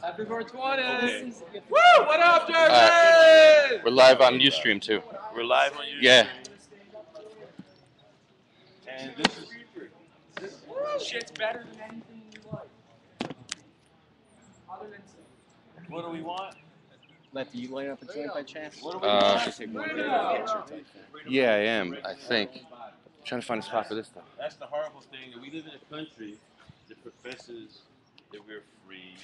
Happy 420. Okay. Woo! What up, Jersey? We're live on Ustream too. We're live on YouTube. Yeah. And this shit's better than anything you like. What do we want? Lefty, you light up a joint by chance? What do we want? Yeah, I am. I think. I'm trying to find a spot for this stuff. That's the horrible thing. That we live in a country that professes that we're free,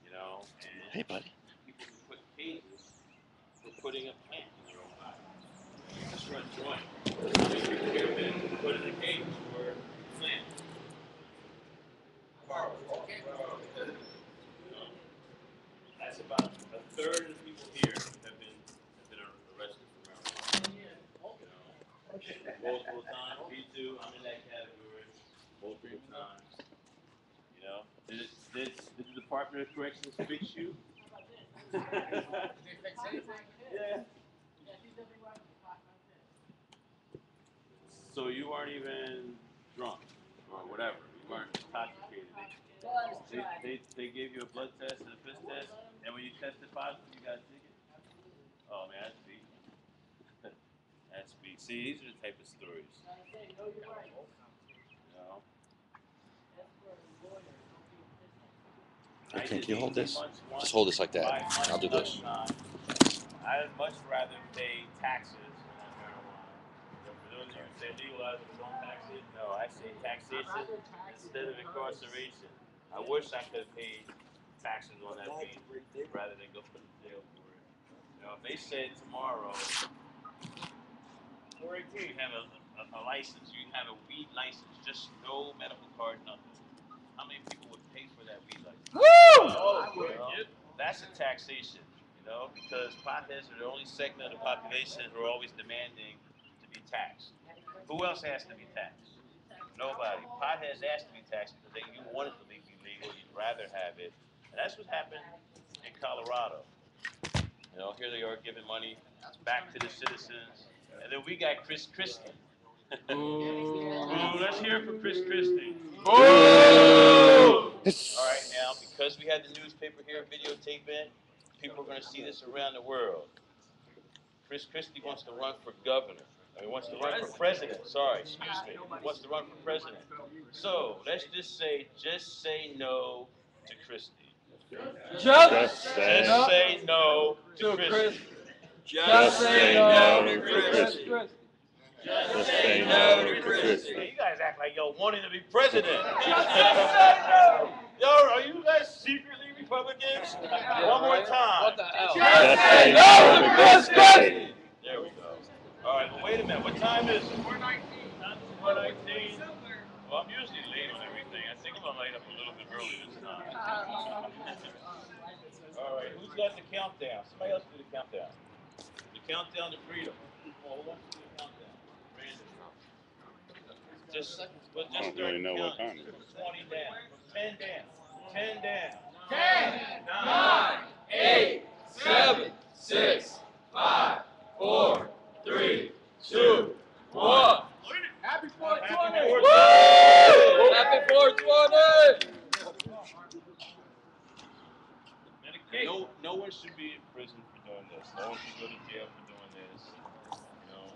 you know, and Hey, buddy. people who put cages for putting a plant in their own body. That's for a joint. How many people here have been put in a cage for a plant? That's about a third of the people here have been arrested for marijuana. You know, multiple times. Me too. I'm in that category. Multiple times. You know, did the Department of Corrections fix you? Yeah. So you weren't even drunk or whatever. You weren't intoxicated. They gave you a blood test and a piss test, and when you tested positive, you got a ticket. Oh man, that's beat. That's beat. See, these are the type of stories. You know. Hey, can you hold this? Just hold this like that. I'll do this. I'd much rather pay taxes on marijuana. So for those of you who say legalize it, don't tax it. No, I say taxation instead of incarceration. I wish I could pay taxes on that weed rather than go put in jail for it. You know, if they said tomorrow, or you have a license, you have a weed license, just no medical card, nothing. How many people would pay for that weed license? Woo! That's a taxation, you know, because potheads are the only segment of the population who are always demanding to be taxed. Who else has to be taxed? Nobody. Potheads ask to be taxed because you want it to be legal, you'd rather have it. And that's what happened in Colorado. You know, here they are giving money back to the citizens. And then we got Chris Christie. Ooh, let's hear it for Chris Christie. Ooh! All right, now, because we had the newspaper here videotaping, people are going to see this around the world. Chris Christie wants to run for governor. He wants to run for president. Sorry, excuse me. He wants to run for president. So let's just say no to Christie. Just say no to Christie. Just say no to Christie. Just say no to Christie. You guys act like y'all wanting to be president. Yo, are you guys secretly Republicans? One more time. What the hell? Just say no to Christie. There we go. All right, well, wait a minute. What time is it? 4:19. Well, I'm usually late on everything. I think I'm going to light up a little bit early this time. All right, who's got the countdown? Somebody else do the countdown. The countdown to freedom. Well, who wants to do the countdown? Brandon. Just I don't really know what time it is. 20 down. 10 down. 10 down. 10, 9, 8, 7, 6, 5, 4, 3, 2, 1. Happy 420! Woo! Happy 420! No one should be in prison for doing this. No one should go to jail for doing this. You know,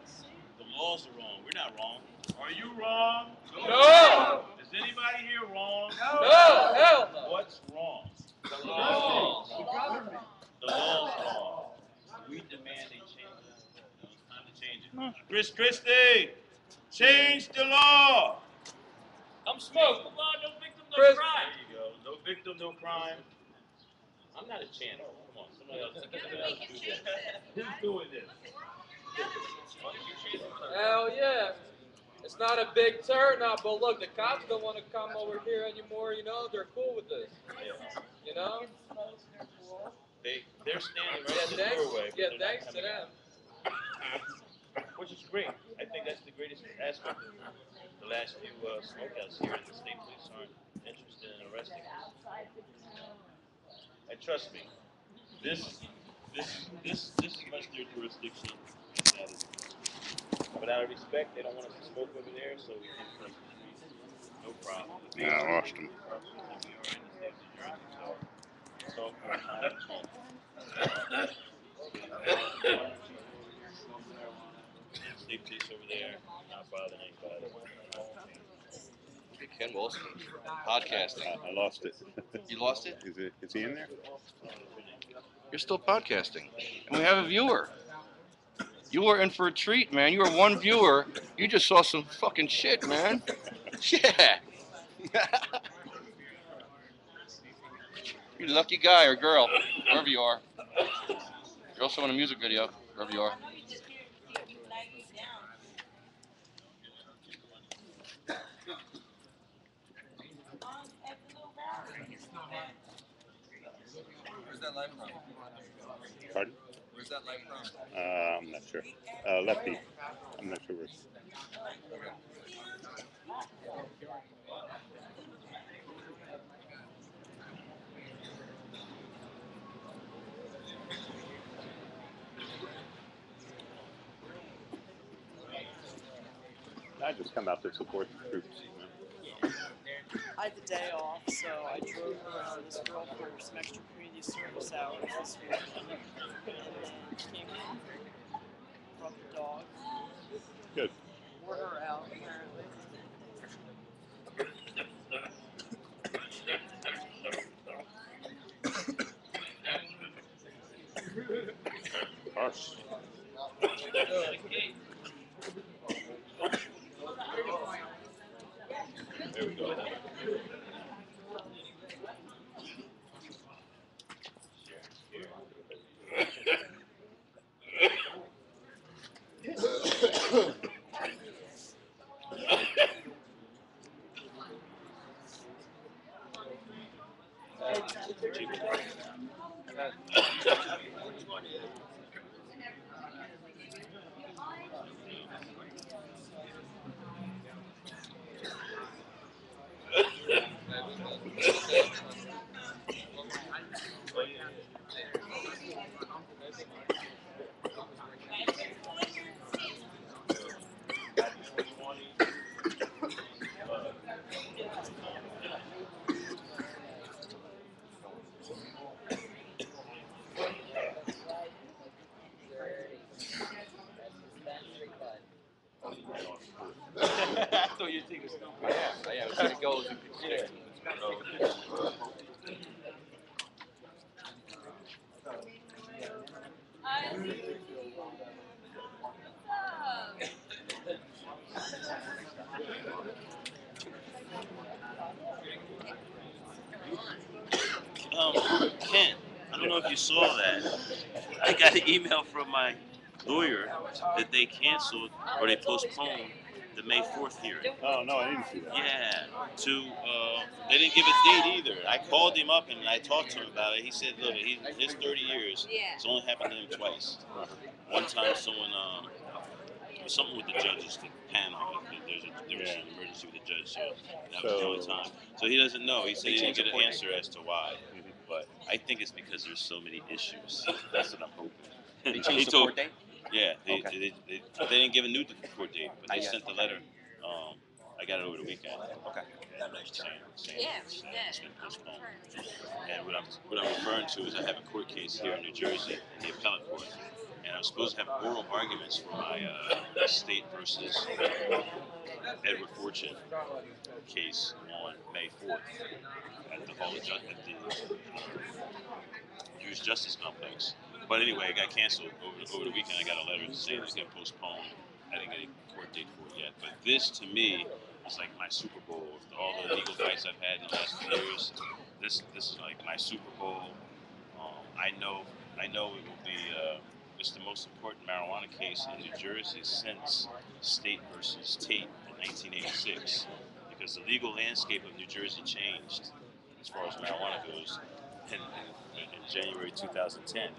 the laws are wrong. We're not wrong. Are you wrong? No! Is anybody here wrong? No! Hell no! What's wrong? The laws. The law's wrong. We demand a change. It's time to change it. Chris Christie, change the law. I'm smoking. No victim, no crime. There you go. No victim, no crime. I'm not a channel. Come on, somebody else. Who's doing this? Hell yeah. It's not a big turnout, but look, the cops don't want to come over here anymore, you know, they're cool with this. You know? They're standing right at the doorway. Yeah, thanks to them. Which is great. I think that's the greatest aspect of the last few smokeouts here. The state police aren't interested in arresting us. And trust me, this is much their jurisdiction. But out of respect, they don't want us to smoke over there, so we can cross the street. No problem. Yeah, I lost him. We are in the state of New Jersey, so So, sleep piece over there, not bothering anybody. Ken Wilson, podcasting. I lost it. You lost it? Is he in there? You're still podcasting. And we have a viewer. You are in for a treat, man. You are one viewer. You just saw some fucking shit, man. Yeah. You lucky guy or girl, wherever you are. You're also in a music video, wherever you are. Where's that light from? Pardon? Where's that light from? I'm not sure. Lefty. I'm not sure where. I just come out to support the troops. You know? I had the day off, so I drove this girl for some extra community service hours this week. And then came home, brought the dog, Good. wore her out apparently. Harsh. There we go. I thought you'd think it was stupid. I am. As it goes, you can stick. Ken, I don't know if you saw that. I got an email from my lawyer that they canceled or they postponed the May 4th hearing. Oh, no, I didn't see that. Yeah, they didn't give a date either. I called him up and I talked to him about it. He said, look, his 30 years, it's only happened to him twice. One time someone, it was something with the judges, the panel, there was an emergency with the judge, so that was the only time. So he doesn't know. He said he didn't get an answer as to why. But I think it's because there's so many issues. That's what I'm hoping. They changed the court date? Yeah, they didn't give a new court date, but they sent the letter. I got it over the weekend. Okay. Saying it's been postponed. And what I'm referring to is I have a court case here in New Jersey in the appellate court, and I'm supposed to have oral arguments for my state versus Edward Fortune case on May 4th at the Hall of at the Jewish Justice Complex. But anyway, it got canceled over the weekend. I got a letter saying it's going to postpone. I didn't get a court date for it yet. But this, to me, is like my Super Bowl. All the legal fights I've had in the last few years, this is like my Super Bowl. I know it will be. It's the most important marijuana case in New Jersey since State versus Tate in 1986, because the legal landscape of New Jersey changed as far as marijuana goes in January 2010.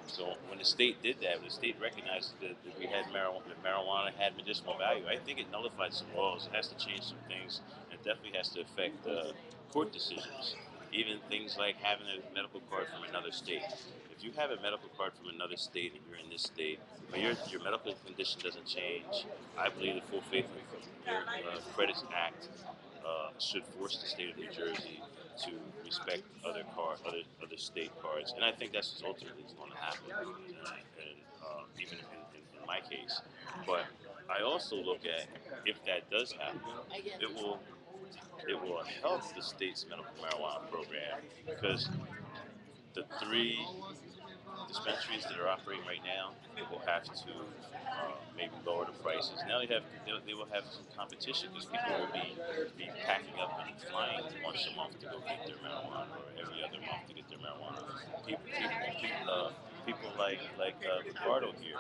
So when the state did that, when the state recognized that we had marijuana had medicinal value, I think it nullified some laws. It has to change some things. It definitely has to affect court decisions, even things like having a medical card from another state. If you have a medical card from another state and you're in this state, but your medical condition doesn't change, I believe the Full Faith and Fair Credits Act should force the state of New Jersey to respect other state cards, and I think that's what's ultimately going to happen, and even in my case. But I also look at if that does happen, it will help the state's medical marijuana program because the three dispensaries that are operating right now will have to maybe lower the prices. Now they will have some competition because people will be packing up and flying once a month to go get their marijuana or every other month to get their marijuana. People like Ricardo here.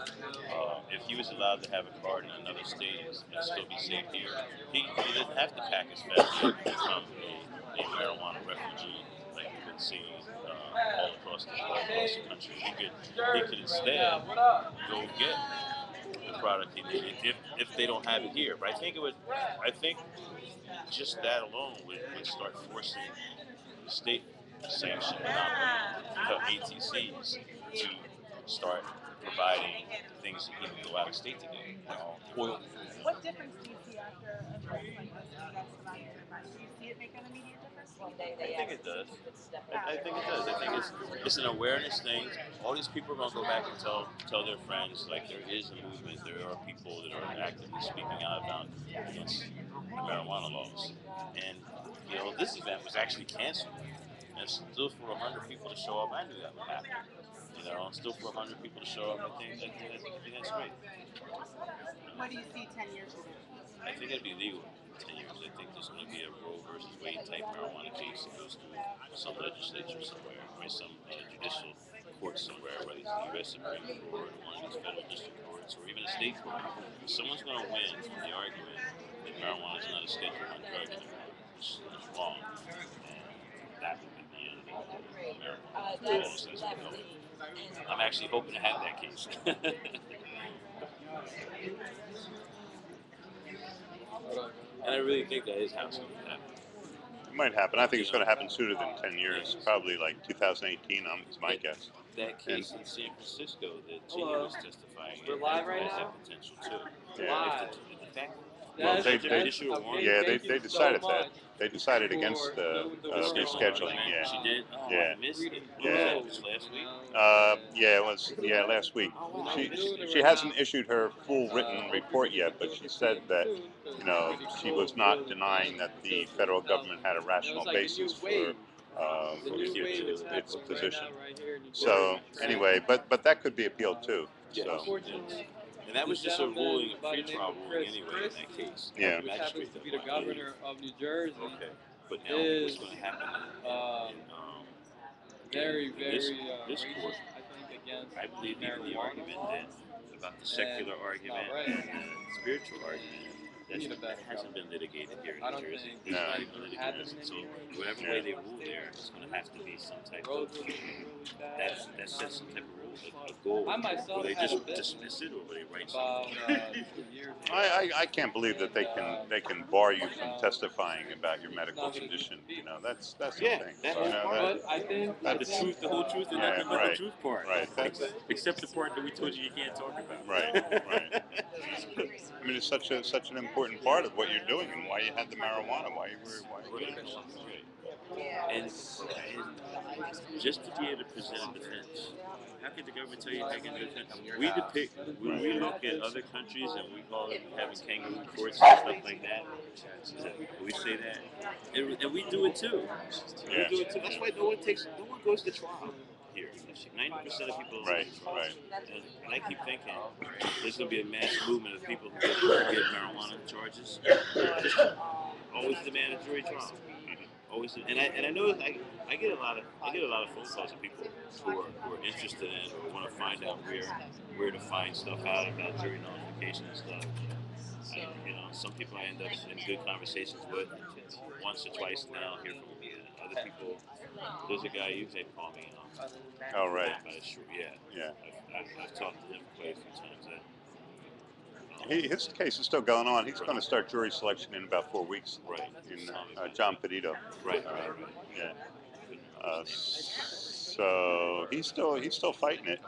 If he was allowed to have a card in another state and still be safe here, he didn't have to pack his family and become a marijuana refugee like we've been seeing all across the country. He could instead go get the product he needed if they don't have it here. But I think just that alone would start forcing state sanctioned ATCs to start providing things that he would go out of state to get. Oil. What difference do you see after a vote like this come out of your mind? Do you see it make an immediate difference? I think it does. I think it does. I think it's an awareness thing. All these people are going to go back and tell their friends, like, there is a movement. There are people that are actively speaking out against the marijuana laws. And, this event was actually canceled. And still for 100 people to show up, I knew that would happen. Still for 100 people to show up, I think that's great. What do you see 10 years from now? I think it'd be legal in 10 years. I think there's going to be a Roe versus Wade type marijuana case that goes through some legislature somewhere, or some judicial court somewhere, whether it's the U.S. Supreme Court or one of these federal district courts, or even a state court. Someone's going to win from the argument that marijuana is not a Schedule I drug anymore, which is wrong. And that would be the end of marijuana. I'm actually hoping to have that case. And I really think that is how it's going to happen. It might happen. I think it's going to happen sooner than 10 years. Probably like 2018 is my guess. That case in San Francisco that Gina was testifying We're live right has now? that potential too. Yeah. The fact Well, they Thank you decided so that. much They decided against the rescheduling. Yeah. She did? Oh, Yeah. I missed it. Yeah. Was that last week? Yeah, it was. Yeah, last week. She hasn't issued her full written report yet, but she said that she was not denying that the federal government had a rational basis for its position. So anyway, but that could be appealed too. So. And that was just a ruling, a pretrial ruling anyway in that case. Yeah. Which happens to be the governor of New Jersey. Okay. But now what's going to happen Very, very this racist, court? I think, against I believe even the argument about the secular argument and the spiritual argument, that hasn't been litigated here in New Jersey. It's not even litigated. So whatever way they rule there, it's going to have to be some type of that sets some type of rule, a goal. Will they just dismiss it, or will they write something? I can't believe that they can bar you from testifying about your medical condition. That's the thing. But I think The whole truth, and nothing but the truth part. Right. Except the part that we told you can't talk about. Right. I mean, it's such an important part of what you're doing and why you had the marijuana, why you were doing it. And just to be able to present a defense. How could the government tell you how to get a defense? When we look at other countries and we call it having kangaroo courts and stuff like that, we say that. And we do it too. Yeah. We do it too. That's why no one goes to trial here. 90% of people Right. And I keep thinking there's going to be a mass movement of people who get marijuana charges. Always demand a jury trial. Always, and I know I get a lot of phone calls of people who are interested in or want to find out where to find stuff out about jury nullification and stuff. Some people I end up in good conversations with once or twice now. Hear from other people. There's a guy you say call me. Oh, right. Yeah. I've talked to him quite a few times. His case is still going on. He's going to start jury selection in about 4 weeks. Right. In John Petito. Right. Yeah. So he's still fighting it.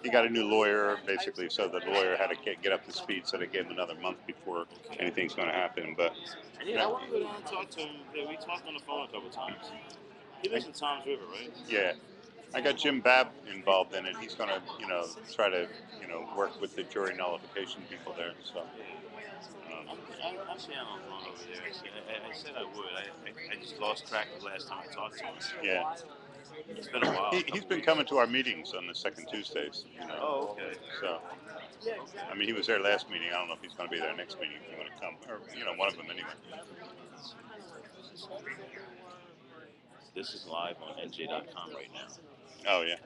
he got a new lawyer, basically, so the lawyer had to get up to speed, so they gave him another month before anything's going to happen. But Yeah, I want to go down and talk to him. Yeah, we talked on the phone a couple times. He lives in Toms River, right? yeah, I got Jim Babb involved in it. He's going to, try to, work with the jury nullification people there. So. I'm saying on the phone over there. I said I would. I just lost track of the last time I talked to him. Yeah. It's been a while. He's been coming to our meetings on the second Tuesdays. Oh, okay. So, I mean, he was there last meeting. I don't know if he's going to be there next meeting if you want to come, or one of them anyway. This is live on NJ.com right now. Oh yeah.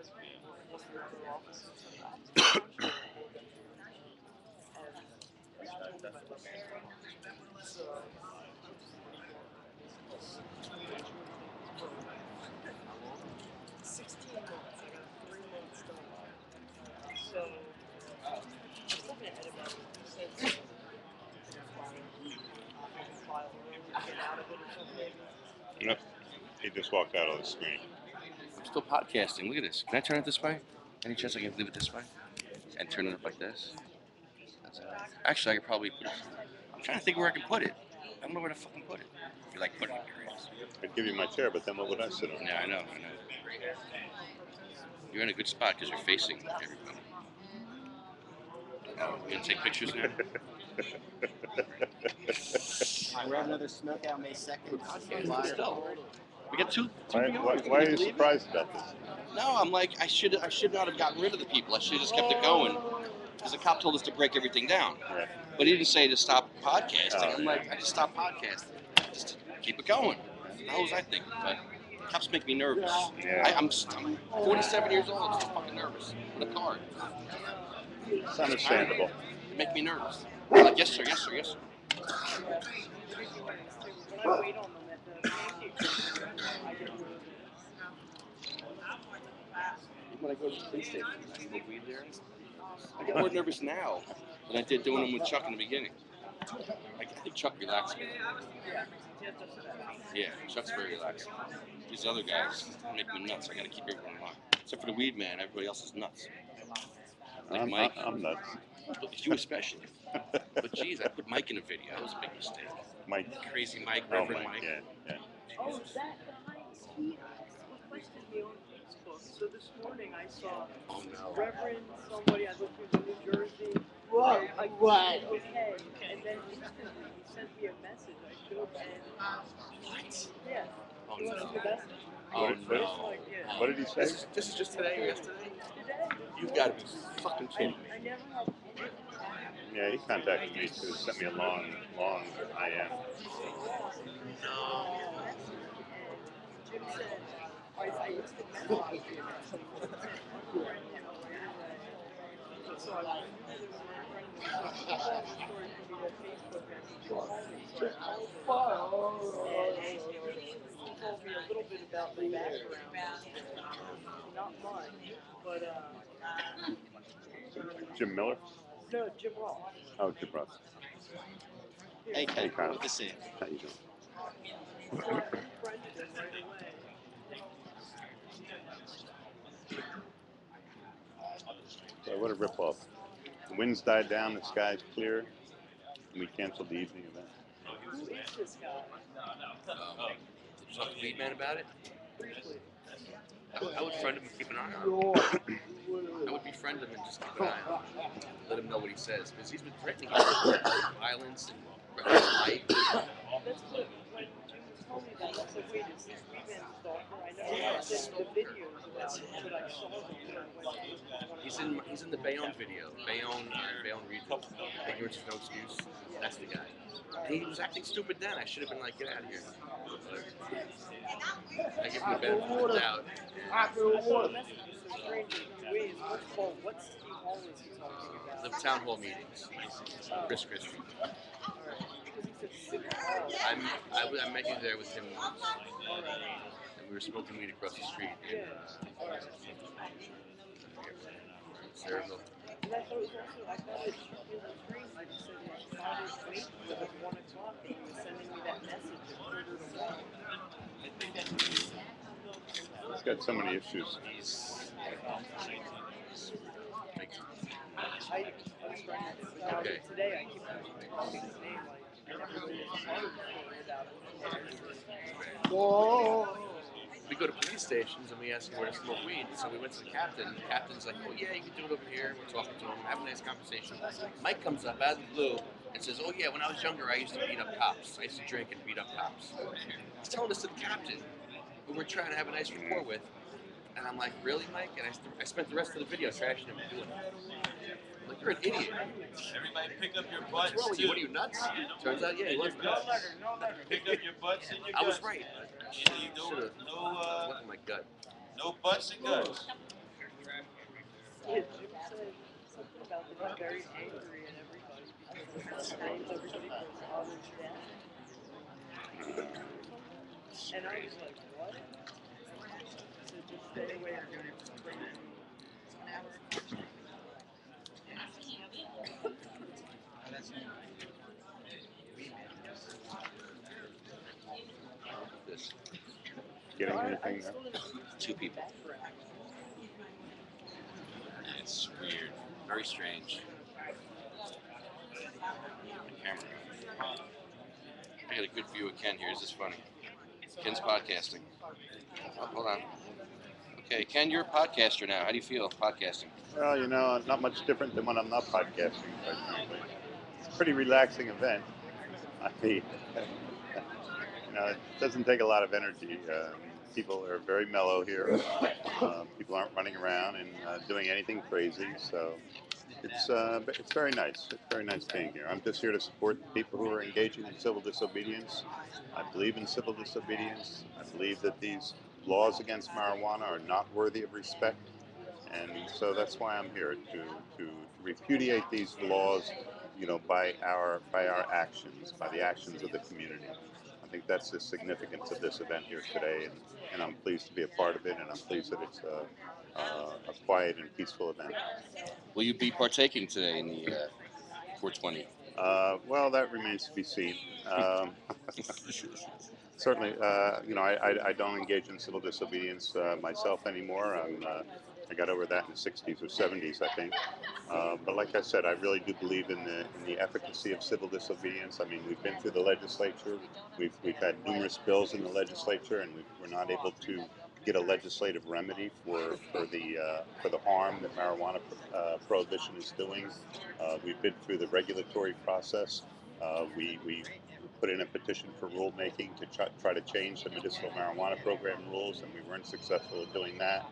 Yep. He just walked out on the screen. I'm still podcasting. Look at this. Can I turn it this way? Any chance I can leave it this way? And turn it up like this? That's it. Actually, I could probably put it. I'm trying to think where I can put it. I don't know where to fucking put it. If you like putting it in your ass. I'd give you my chair, but then what would I sit on? Yeah, I know. You're in a good spot because you're facing everybody. Oh, you gonna take pictures now? We're having another smoke out May 2nd. Still. We got two Why viewers. are you surprised about this? No, I'm like, I should not have gotten rid of the people. I should have just kept it going. Because the cop told us to break everything down. Right. But he didn't say to stop podcasting. Oh, I'm like, I just stopped podcasting. Just to keep it going. What the hell was I thinking? But cops make me nervous. Yeah. I'm 47 years old. I'm still fucking nervous. With a card. It's understandable. They make me nervous. I'm like, yes, sir, yes, sir, yes, sir. When I wait on them at the I get When I go to the police station, I smoke weed there. I get more nervous now than I did doing them with Chuck in the beginning. I think Chuck relaxed me. Yeah, Chuck's very relaxed. These other guys make me nuts. I gotta keep everyone in line. Except for the weed man, everybody else is nuts. Like Mike. I'm nuts. But you especially. But geez, I put Mike in a video. That was a big mistake. Mike. Crazy Mike, Oh, Reverend Mike. Yeah. Oh, that guy, he requested me on Facebook. So this morning I saw Reverend somebody, I looked through New Jersey. What? Okay. And then instantly he sent me a message. I showed and What? yeah. Oh, You want no. to see the message? Oh, It's no. like, yeah. What did he say? This is just today or yesterday? Today. You've got to be fucking kidding me. I never have. Yeah, he contacted me too. Sent me a long IM. Jim said, I used to message you. So I he told me a little bit about the background. Not much, but Jim Miller? no, Jim Ross. Oh, Jim Ross. Hey, Ken, Kyle. good to see you. How you doing? So what a ripoff. The winds died down, the sky's clear, and we canceled the evening event. Who is this guy? Talk to Weed Man about it? I would friend him and keep an eye on him. I would befriend him and just keep an eye on him. Let him know what he says. Because he's been threatening violence and his life. That's what, when Jim told me that, I was like, wait, is this Weed Man's stalker? I know Yes. the videos about him, but I saw them. He's in the Bayonne video. Bayonne Reed. Ignorance is no excuse. That's the guy. And he was acting stupid then. I should have been like, get out of here. But I give him the benefit of the doubt. What's Steve Hall is he talking about? The town hall meetings. Chris Christie. I met you there with him once. And we were smoking weed across the street in Cedarville. And I thought it was also, I thought it should be on the screen. I just said, I was waiting till 1 o'clock and he was sending me that message at 1:45. He's got so many issues. So today I keep calling his name like I never did his phone without him. Whoa. We go to police stations and we ask him where to smoke weed. So we went to the captain. The captain's like, oh yeah, you can do it over here. We're talking to him, having a nice conversation. Mike comes up out of the blue and says, oh yeah, when I was younger, I used to beat up cops. I used to drink and beat up cops. He's telling this to the captain, who we're trying to have a nice rapport with. And I'm like, really, Mike? And I spent the rest of the video trashing him for doing it. I'm like, you're an idiot. Everybody pick up your What's butts wrong with too. you? What are you, nuts? Turns out, yeah, he was nuts. Pick up your butts and your I was guts. right. You need no, What in my gut? no butts and guts. Yeah, Jim said something about being very angry at everybody because it blames everybody for his father's death. And I was like, what? So just stay away from crazy. This. Getting anything there? Two people. It's weird. Very strange. The camera. I got a good view of Ken here. This is funny. Ken's podcasting. Oh, hold on. Okay, Ken, you're a podcaster now. How do you feel podcasting? Well, you know, not much different than when I'm not podcasting, quite frankly. It's a pretty relaxing event. I mean, you know, it doesn't take a lot of energy. People are very mellow here. People aren't running around and doing anything crazy, so it's very nice. It's very nice being here. I'm just here to support the people who are engaging in civil disobedience. I believe in civil disobedience. I believe that these laws against marijuana are not worthy of respect, and so that's why I'm here to repudiate these laws, you know, by our actions, by the actions of the community. I think that's the significance of this event here today, and I'm pleased to be a part of it, and I'm pleased that it's a quiet and peaceful event. Will you be partaking today in the 420? Well, that remains to be seen. Certainly, you know, I don't engage in civil disobedience myself anymore. I got over that in the 60s or 70s, I think. But like I said, I really do believe in the efficacy of civil disobedience. I mean, we've been through the legislature. We've had numerous bills in the legislature, and we're not able to get a legislative remedy for the harm that marijuana prohibition is doing. We've been through the regulatory process. We put in a petition for rulemaking to try to change the medicinal marijuana program rules, and we weren't successful at doing that.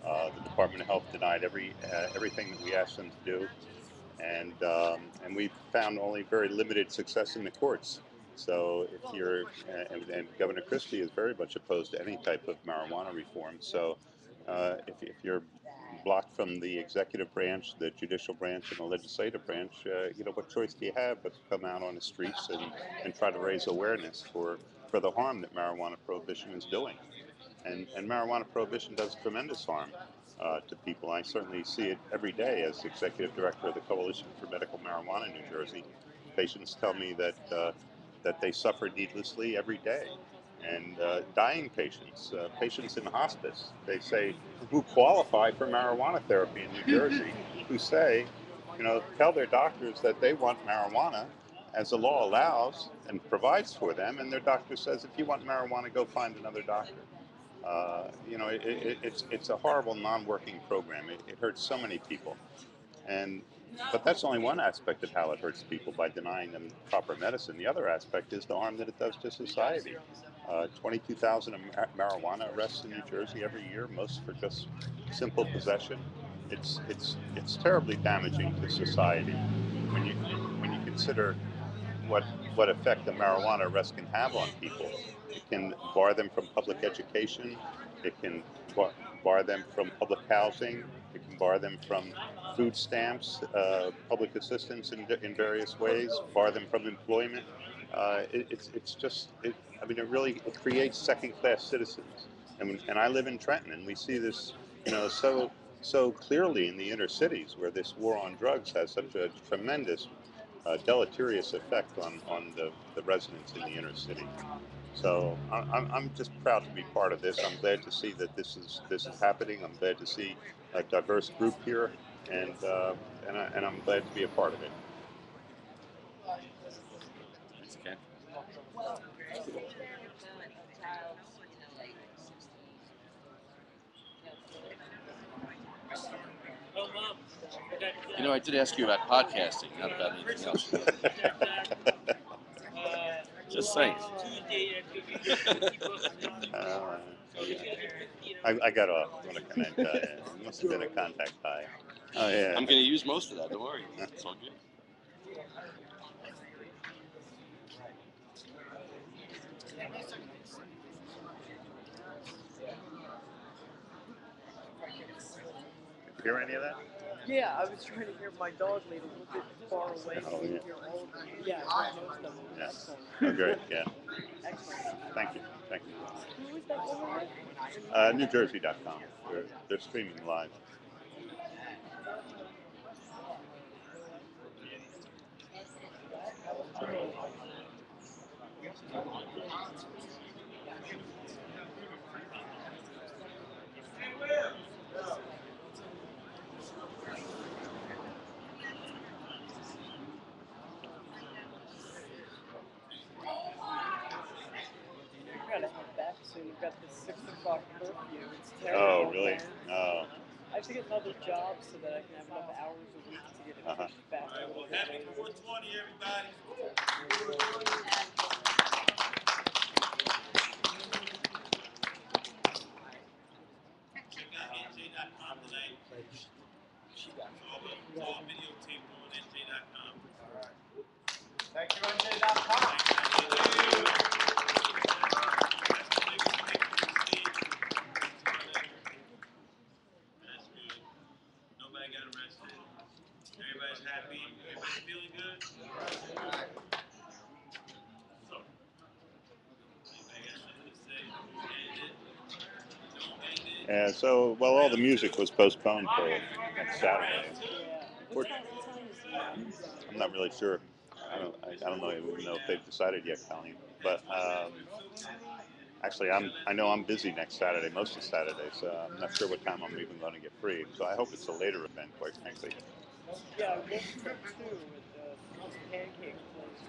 The Department of Health denied everything that we asked them to do, and we found only very limited success in the courts. So if you're, and Governor Christie is very much opposed to any type of marijuana reform. So if you're blocked from the executive branch, the judicial branch, and the legislative branch, you know, what choice do you have but to come out on the streets and try to raise awareness for the harm that marijuana prohibition is doing? And marijuana prohibition does tremendous harm to people. I certainly see it every day as executive director of the Coalition for Medical Marijuana in New Jersey. Patients tell me that they suffer needlessly every day. And dying patients, patients in hospice, they say, who qualify for marijuana therapy in New Jersey, who say, you know, tell their doctors that they want marijuana as the law allows and provides for them, and their doctor says, if you want marijuana, go find another doctor. You know, it's a horrible non-working program. It hurts so many people, but that's only one aspect of how it hurts people by denying them proper medicine. The other aspect is the harm that it does to society. 22,000 marijuana arrests in New Jersey every year, most for just simple possession. It's terribly damaging to society when you consider what effect the marijuana arrest can have on people. It can bar them from public education. It can bar them from public housing. It can bar them from food stamps, public assistance in various ways, bar them from employment. It's just, I mean, it creates second-class citizens. And I live in Trenton, and we see this, you know, so clearly in the inner cities where this war on drugs has such a tremendous deleterious effect on the residents in the inner city. So I'm just proud to be part of this. I'm glad to see that this is happening. I'm glad to see a diverse group here, and I'm glad to be a part of it. You know, I did ask you about podcasting, not about anything else. Just saying. I got off. What can I tell you? It must have been a contact high. Oh yeah. I'm going to use most of that. Don't worry. It's all good. Hear any of that? Yeah, I was trying to hear my dog made a little bit far away. Oh, So you yeah. hear all of them. Yeah, I heard most of them. Yeah. Excellent. Oh, great. Yeah. Excellent. Thank you. Thank you. Who was that woman? NewJersey.com. They're streaming live. We gotta head back soon. We've got this 6 o'clock curfew. It's Oh, terrible. really? Man. Oh. I have to get another job so that I can have enough hours a week to get it pushed back a little bit. Happy 420, everybody. Check out NJ.com tonight. It's all videotaped on NJ.com. Thank you, NJ.com. That's good. Nobody got arrested. Everybody's happy. Everybody feeling good. So, anybody got something to say? Yeah. So, well, all the music was postponed till next Saturday. What time is it? I'm not really sure. I don't know even know if they've decided yet, Colleen. But actually, I know I'm busy next Saturday, most of Saturday, so I'm not sure what time I'm even going to get free. So I hope it's a later event, quite frankly. Yeah, I guess so too with the pancake place.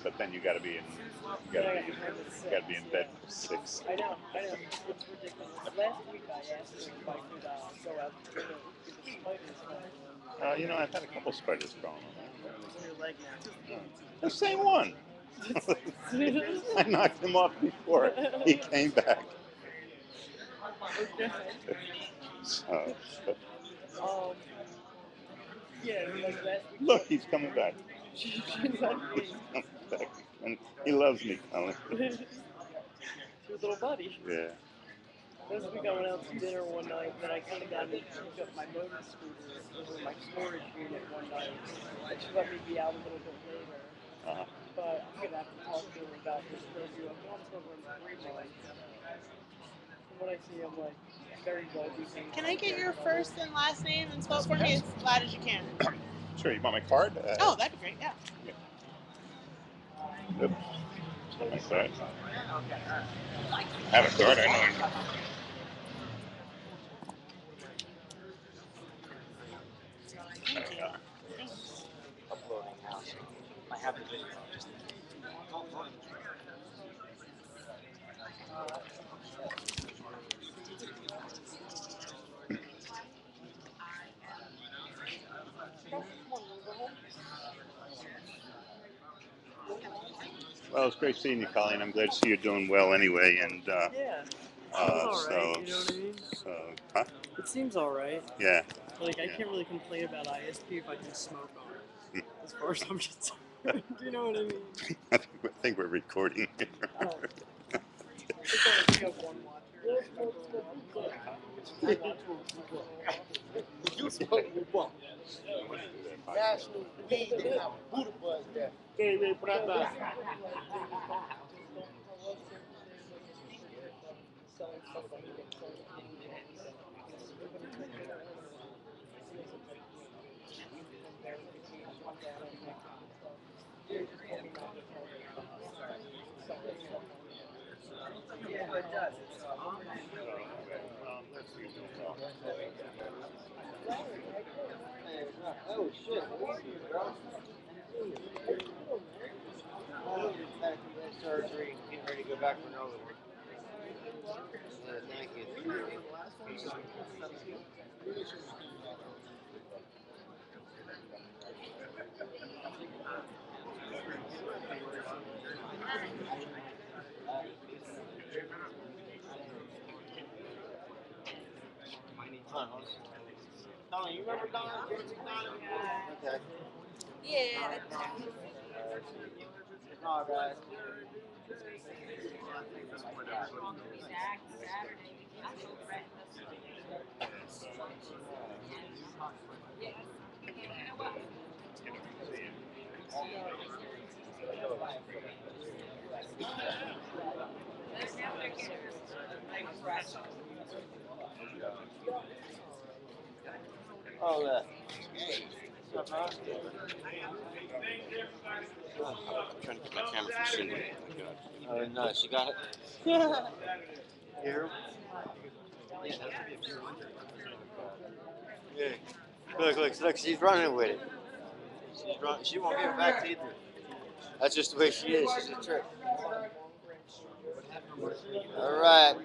But then you got to be in, you got to be in bed for 6. I know. It's ridiculous. Last week I asked her if I could go out to dinner with the spiders. You know, I've had a couple spiders crawling on On your leg now. the same one. I knocked him off before he came back. Okay. So, Yeah, like last week. look, he's coming back. She's on me. He's coming back. And he loves me, Colleen. She's a little buddy. Yeah. Last week I went out to dinner one night, then I came down and picked up my motor scooter over my storage unit one night. And she let me be out a little bit later. Uh-huh. But I'm going to have to talk to her about this curfew. I'm going over in 3 months. From what I see, I'm like very well behaved. Can I get your first and last name and spell for me as loud as you can? Sure, you want my card? Oh, that'd be great, yeah. Oops. My card. I have a card, I know. Thank you. Uploading now. I have the video. Just Well, it's great seeing you, Colleen. I'm glad to see you're doing well anyway. And Yeah. It's alright, you know what I mean? So, huh? It seems alright. Yeah. Like, I Yeah. can't really complain about ISP if I can smoke on it. As far as I'm concerned. Do you know what I mean? I think we're recording here. Oh. It's like we have one watcher. you smoke with what? National weed, they have Buddha buzz there. Very brother. Yeah, it does. Oh shit. Surgery, getting ready to go back for another one. Thank you. Don, you remember Don? Okay. Yeah. Oh, guys. Oh, that. What's up, I'm trying to get my camera from Cindy. Oh my God. Oh, no, she got it. Yeah. Here. Yeah. Look, she's running with it. She won't give it back to either. That's just the way she is. She's a trick. All right.